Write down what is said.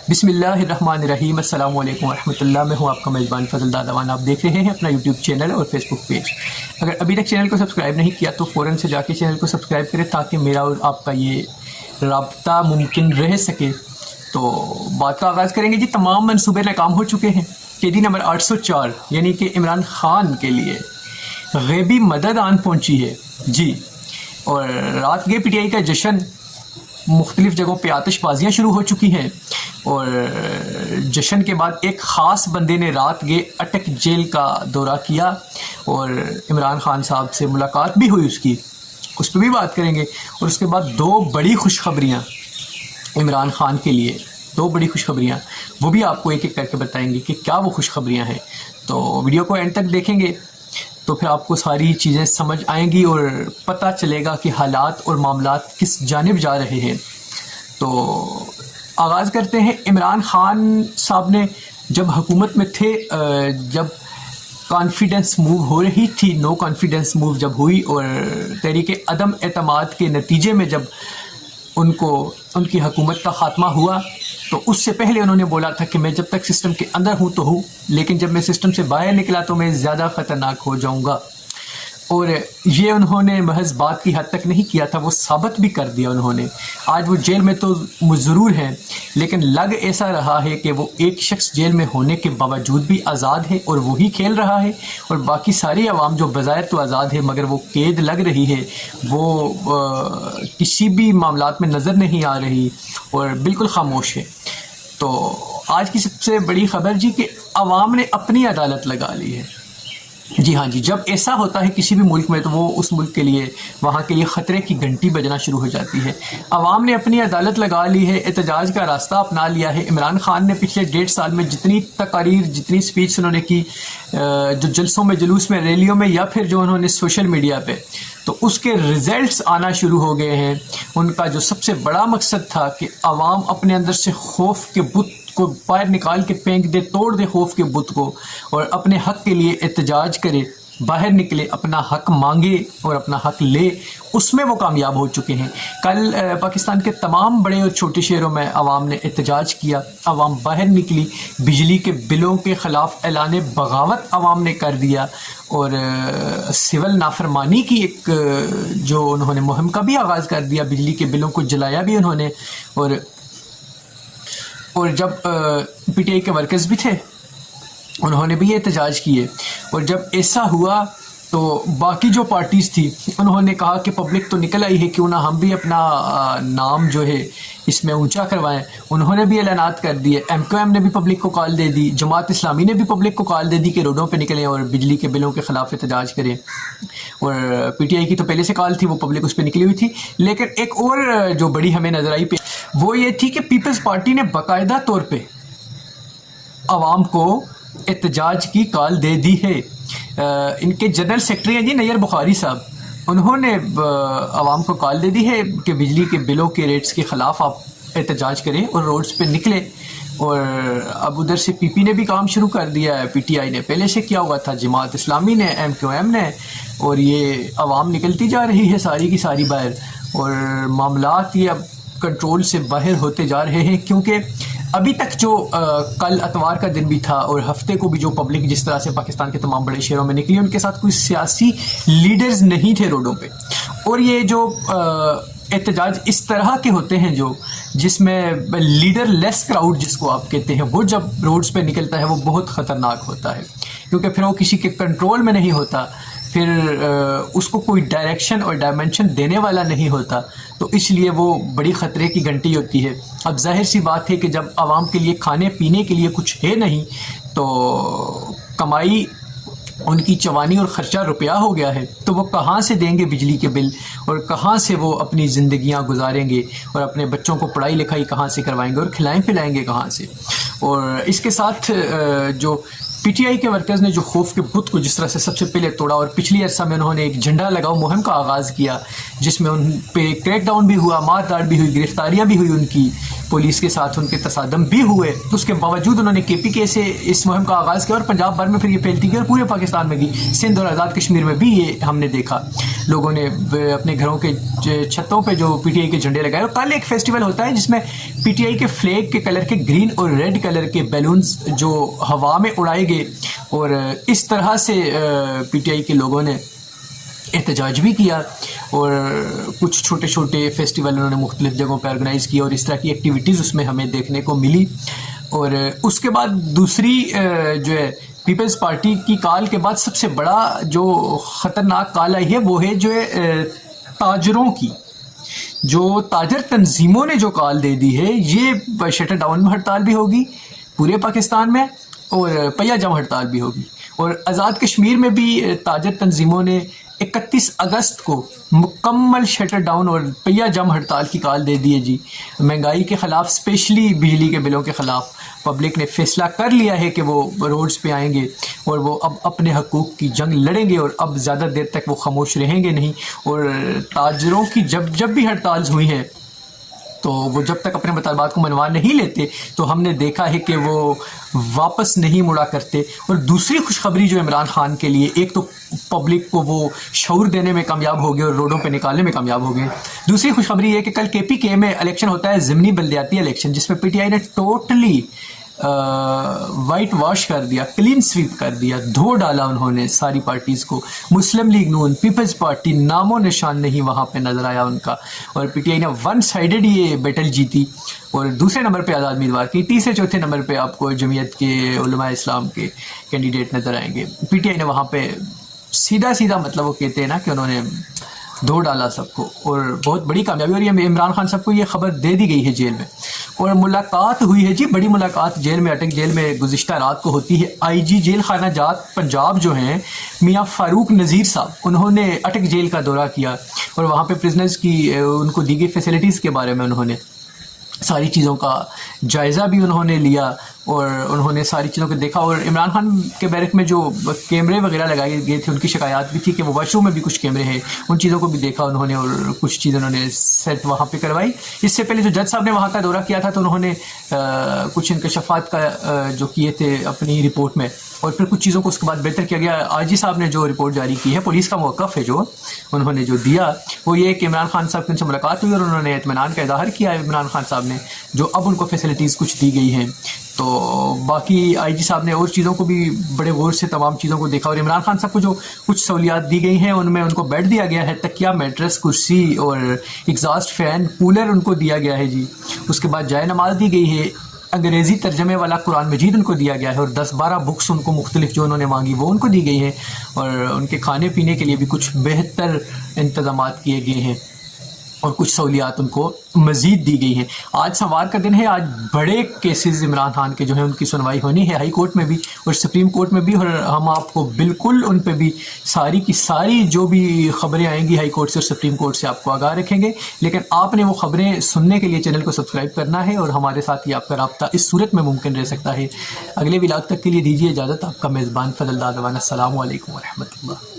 بسم اللہ الرحمن الرحیم۔ السلام علیکم ورحمۃ اللہ۔ میں ہوں آپ کا میزبان فضل دادوان۔ آپ دیکھ رہے ہیں اپنا یوٹیوب چینل اور فیس بک پیج۔ اگر ابھی تک چینل کو سبسکرائب نہیں کیا تو فوراً سے جا کے چینل کو سبسکرائب کریں تاکہ میرا اور آپ کا یہ رابطہ ممکن رہ سکے۔ تو بات کا آغاز کریں گے جی۔ تمام منصوبے ناکام ہو چکے ہیں۔ قیدی نمبر 804 یعنی کہ عمران خان کے لیے غیبی مدد آن پہنچی ہے جی۔ اور رات گئے پی ٹی آئی کا جشن، مختلف جگہوں پہ آتش بازیاں شروع ہو چکی ہیں، اور جشن کے بعد ایک خاص بندے نے رات گئے اٹک جیل کا دورہ کیا اور عمران خان صاحب سے ملاقات بھی ہوئی اس پہ بھی بات کریں گے۔ اور اس کے بعد دو بڑی خوشخبریاں عمران خان کے لیے، دو بڑی خوشخبریاں، وہ بھی آپ کو ایک ایک کر کے بتائیں گے کہ کیا وہ خوشخبریاں ہیں۔ تو ویڈیو کو اینڈ تک دیکھیں گے تو پھر آپ کو ساری چیزیں سمجھ آئیں گی اور پتہ چلے گا کہ حالات اور معاملات کس جانب جا رہے ہیں۔ تو آغاز کرتے ہیں۔ عمران خان صاحب نے جب حکومت میں تھے، جب کانفیڈنس موو ہو رہی تھی، نو کانفیڈنس موو جب ہوئی اور تحریک عدم اعتماد کے نتیجے میں جب ان کی حکومت کا خاتمہ ہوا، تو اس سے پہلے انہوں نے بولا تھا کہ میں جب تک سسٹم کے اندر ہوں تو ہوں، لیکن جب میں سسٹم سے باہر نکلا تو میں زیادہ خطرناک ہو جاؤں گا۔ اور یہ انہوں نے محض بات کی حد تک نہیں کیا تھا، وہ ثابت بھی کر دیا انہوں نے۔ آج وہ جیل میں تو ضرور ہیں، لیکن لگ ایسا رہا ہے کہ وہ ایک شخص جیل میں ہونے کے باوجود بھی آزاد ہے اور وہی کھیل رہا ہے، اور باقی ساری عوام جو بظاہر تو آزاد ہے مگر وہ قید لگ رہی ہے، وہ کسی بھی معاملات میں نظر نہیں آ رہی اور بالکل خاموش ہے۔ تو آج کی سب سے بڑی خبر جی کہ عوام نے اپنی عدالت لگا لی ہے۔ جی ہاں جی، جب ایسا ہوتا ہے کسی بھی ملک میں تو وہ اس ملک کے لیے، وہاں کے لیے خطرے کی گھنٹی بجنا شروع ہو جاتی ہے۔ عوام نے اپنی عدالت لگا لی ہے، احتجاج کا راستہ اپنا لیا ہے۔ عمران خان نے پچھلے 1.5 سال میں جتنی تقاریر، جتنی سپیچ انہوں نے کی، جو جلسوں میں، جلوس میں، ریلیوں میں، یا پھر جو انہوں نے سوشل میڈیا پہ، تو اس کے رزلٹس آنا شروع ہو گئے ہیں۔ ان کا جو سب سے بڑا مقصد تھا کہ عوام اپنے اندر سے خوف کے بت کو باہر نکال کے پھینک دے، توڑ دے خوف کے بت کو، اور اپنے حق کے لیے احتجاج کرے، باہر نکلے، اپنا حق مانگے اور اپنا حق لے، اس میں وہ کامیاب ہو چکے ہیں۔ کل پاکستان کے تمام بڑے اور چھوٹے شہروں میں عوام نے احتجاج کیا، عوام باہر نکلی، بجلی کے بلوں کے خلاف اعلان بغاوت عوام نے کر دیا، اور سول نافرمانی کی ایک جو انہوں نے مہم کا بھی آغاز کر دیا، بجلی کے بلوں کو جلایا بھی انہوں نے۔ اور جب پی ٹی آئی کے ورکرز بھی تھے، انہوں نے بھی احتجاج کیے، اور جب ایسا ہوا تو باقی جو پارٹیز تھی انہوں نے کہا کہ پبلک تو نکل آئی ہے، کیوں نہ ہم بھی اپنا نام جو ہے اس میں اونچا کروائیں۔ انہوں نے بھی اعلانات کر دیے، ایم کیو ایم نے بھی پبلک کو کال دے دی، جماعت اسلامی نے بھی پبلک کو کال دے دی کہ روڈوں پہ نکلیں اور بجلی کے بلوں کے خلاف احتجاج کریں۔ اور پی ٹی آئی کی تو پہلے سے کال تھی، وہ پبلک اس پہ نکلی ہوئی تھی۔ لیکن ایک اور جو بڑی ہمیں نظر آئی وہ یہ تھی کہ پیپلز پارٹی نے باقاعدہ طور پہ عوام کو احتجاج کی کال دے دی ہے۔ ان کے جنرل سیکرٹری ہیں جی نیر بخاری صاحب، انہوں نے عوام کو کال دے دی ہے کہ بجلی کے بلوں کے ریٹس کے خلاف آپ احتجاج کریں اور روڈز پہ نکلیں۔ اور اب ادھر سے پی پی نے بھی کام شروع کر دیا ہے، پی ٹی آئی نے پہلے سے کیا ہوا تھا، جماعت اسلامی نے، ایم کیو ایم نے، اور یہ عوام نکلتی جا رہی ہے ساری کی ساری باہر، اور معاملات یہ اب کنٹرول سے باہر ہوتے جا رہے ہیں۔ کیونکہ ابھی تک جو کل اتوار کا دن بھی تھا اور ہفتے کو بھی جو پبلک جس طرح سے پاکستان کے تمام بڑے شہروں میں نکلی، ان کے ساتھ کوئی سیاسی لیڈرز نہیں تھے روڈوں پہ، اور یہ جو احتجاج اس طرح کے ہوتے ہیں جو جس میں لیڈر لیس کراؤڈ جس کو آپ کہتے ہیں، وہ جب روڈز پہ نکلتا ہے وہ بہت خطرناک ہوتا ہے، کیونکہ پھر وہ کسی کے کنٹرول میں نہیں ہوتا، پھر اس کو کوئی ڈائریکشن اور ڈائمنشن دینے والا نہیں ہوتا، تو اس لیے وہ بڑی خطرے کی گھنٹی ہوتی ہے۔ اب ظاہر سی بات ہے کہ جب عوام کے لیے کھانے پینے کے لیے کچھ ہے نہیں، تو کمائی ان کی چوانی اور خرچہ روپیہ ہو گیا ہے، تو وہ کہاں سے دیں گے بجلی کے بل، اور کہاں سے وہ اپنی زندگیاں گزاریں گے، اور اپنے بچوں کو پڑھائی لکھائی کہاں سے کروائیں گے، اور کھلائیں پلائیں گے کہاں سے۔ اور اس کے ساتھ جو PTI کے ورکرز نے جو خوف کے بت کو جس طرح سے سب سے پہلے توڑا اور پچھلی عرصہ میں انہوں نے ایک جھنڈا لگاؤ مہم کا آغاز کیا جس میں ان پہ کریک ڈاؤن بھی ہوا, مار داڑ بھی ہوئی, گرفتاریاں بھی ہوئی, ان کی پولیس کے ساتھ ان کے تصادم بھی ہوئے, اس کے باوجود انہوں نے KPK سے اس مہم کا آغاز کیا اور پنجاب بھر میں پھر یہ پھیلتی گئی اور پورے پاکستان میں گئی. سندھ اور آزاد کشمیر میں بھی یہ ہم نے دیکھا, لوگوں نے اپنے گھروں کے چھتوں پہ جو PTI کے جھنڈے لگائے. اور کل ایک فیسٹیول ہوتا ہے جس میں PTI کے فلیگ کے کلر کے گرین اور ریڈ کلر کے بیلونز جو ہوا میں اڑائے گئے اور اس طرح سے PTI کے لوگوں نے احتجاج بھی کیا اور کچھ چھوٹے چھوٹے فیسٹیول انہوں نے مختلف جگہوں پہ آرگنائز کیا اور اس طرح کی ایکٹیویٹیز اس میں ہمیں دیکھنے کو ملی. اور اس کے بعد دوسری جو ہے پیپلز پارٹی کی کال کے بعد سب سے بڑا جو خطرناک کال آئی ہے وہ ہے جو ہے تاجروں کی, جو تاجر تنظیموں نے جو کال دے دی ہے. یہ شٹر ڈاؤن میں ہڑتال بھی ہوگی پورے پاکستان میں اور پہیا جم ہڑتال بھی ہوگی. اور آزاد کشمیر میں بھی تاجر تنظیموں نے 31 اگست کو مکمل شٹر ڈاؤن اور پہیا جم ہڑتال کی کال دے دی ہے جی. مہنگائی کے خلاف, اسپیشلی بجلی کے بلوں کے خلاف پبلک نے فیصلہ کر لیا ہے کہ وہ روڈز پہ آئیں گے اور وہ اب اپنے حقوق کی جنگ لڑیں گے اور اب زیادہ دیر تک وہ خاموش رہیں گے نہیں. اور تاجروں کی جب بھی ہڑتال ہوئی ہیں تو وہ جب تک اپنے مطالبات کو منوا نہیں لیتے تو ہم نے دیکھا ہے کہ وہ واپس نہیں مڑا کرتے. اور دوسری خوشخبری جو عمران خان کے لیے, ایک تو پبلک کو وہ شعور دینے میں کامیاب ہو گئے اور روڈوں پہ نکالنے میں کامیاب ہو گئے. دوسری خوشخبری یہ کہ کل KPK میں الیکشن ہوتا ہے, ضمنی بلدیاتی الیکشن, جس میں PTI نے ٹوٹلی وائٹ واش کر دیا, کلین سویپ کر دیا, دھو ڈالا انہوں نے ساری پارٹیز کو. مسلم لیگ نون, پیپلز پارٹی, نام و نشان نہیں وہاں پہ نظر آیا ان کا. اور PTI نے ون سائیڈڈ یہ بیٹل جیتی اور دوسرے نمبر پہ آزاد امیدوار کی. تیسرے چوتھے نمبر پہ آپ کو جمعیت کے علماء اسلام کے کینڈیڈیٹ نظر آئیں گے. PTI نے وہاں پہ سیدھا مطلب وہ کہتے ہیں نا کہ انہوں نے دھو ڈالا سب کو اور بہت بڑی کامیابی. اور یہ عمران خان صاحب کو یہ خبر دے دی گئی ہے جیل میں اور ملاقات ہوئی ہے جی, بڑی ملاقات جیل میں, اٹک جیل میں گزشتہ رات کو ہوتی ہے. IG جیل خانہ جات پنجاب جو ہیں میاں فاروق نذیر صاحب, انہوں نے اٹک جیل کا دورہ کیا اور وہاں پہ پرزنرز کی ان کو دی گئی فیسلٹیز کے بارے میں انہوں نے ساری چیزوں کا جائزہ بھی انہوں نے لیا اور انہوں نے ساری چیزوں کو دیکھا. اور عمران خان کے بیرک میں جو کیمرے وغیرہ لگائے گئے تھے ان کی شکایات بھی تھی کہ وہ واش روم میں بھی کچھ کیمرے ہیں, ان چیزوں کو بھی دیکھا انہوں نے اور کچھ چیزیں انہوں نے سیٹ وہاں پہ کروائی. اس سے پہلے جو جج صاحب نے وہاں کا دورہ کیا تھا تو انہوں نے کچھ انکشافات کا جو کیے تھے اپنی رپورٹ میں اور پھر کچھ چیزوں کو اس کے بعد بہتر کیا گیا. IG صاحب نے جو رپورٹ جاری کی ہے, پولیس کا موقف ہے جو انہوں نے جو دیا وہ یہ کہ عمران خان صاحب کی ان سے ملاقات ہوئی اور انہوں نے اطمینان کا اظہار کیا ہے عمران خان صاحب نے, جو اب ان کو فیسلٹیز کچھ دی گئی ہیں. تو باقی IG صاحب نے اور چیزوں کو بھی بڑے غور سے تمام چیزوں کو دیکھا اور عمران خان صاحب کو جو کچھ سہولیات دی گئی ہیں ان میں ان کو بیڈ دیا گیا ہے, تکیہ, میٹرس, کرسی اور ایگزاسٹ فین, کولر ان کو دیا گیا ہے جی. اس کے بعد جائے نماز دی گئی ہے, انگریزی ترجمے والا قرآن مجید ان کو دیا گیا ہے اور 10-12 بکس ان کو مختلف جو انہوں نے مانگی وہ ان کو دی گئی ہیں اور ان کے کھانے پینے کے لیے بھی کچھ بہتر انتظامات کیے گئے ہیں اور کچھ سہولیات ان کو مزید دی گئی ہیں. آج سوار کا دن ہے, آج بڑے کیسز عمران خان کے جو ہیں ان کی سنوائی ہونی ہے ہائی کورٹ میں بھی اور سپریم کورٹ میں بھی, اور ہم آپ کو بالکل ان پہ بھی ساری کی ساری جو بھی خبریں آئیں گی ہائی کورٹ سے اور سپریم کورٹ سے آپ کو آگاہ رکھیں گے. لیکن آپ نے وہ خبریں سننے کے لیے چینل کو سبسکرائب کرنا ہے اور ہمارے ساتھ ہی آپ کا رابطہ اس صورت میں ممکن رہ سکتا ہے. اگلے ولاگ تک کے لیے دیجیے اجازت. آپ کا میزبان فضل دادوان. السلام علیکم ورحمۃ اللہ.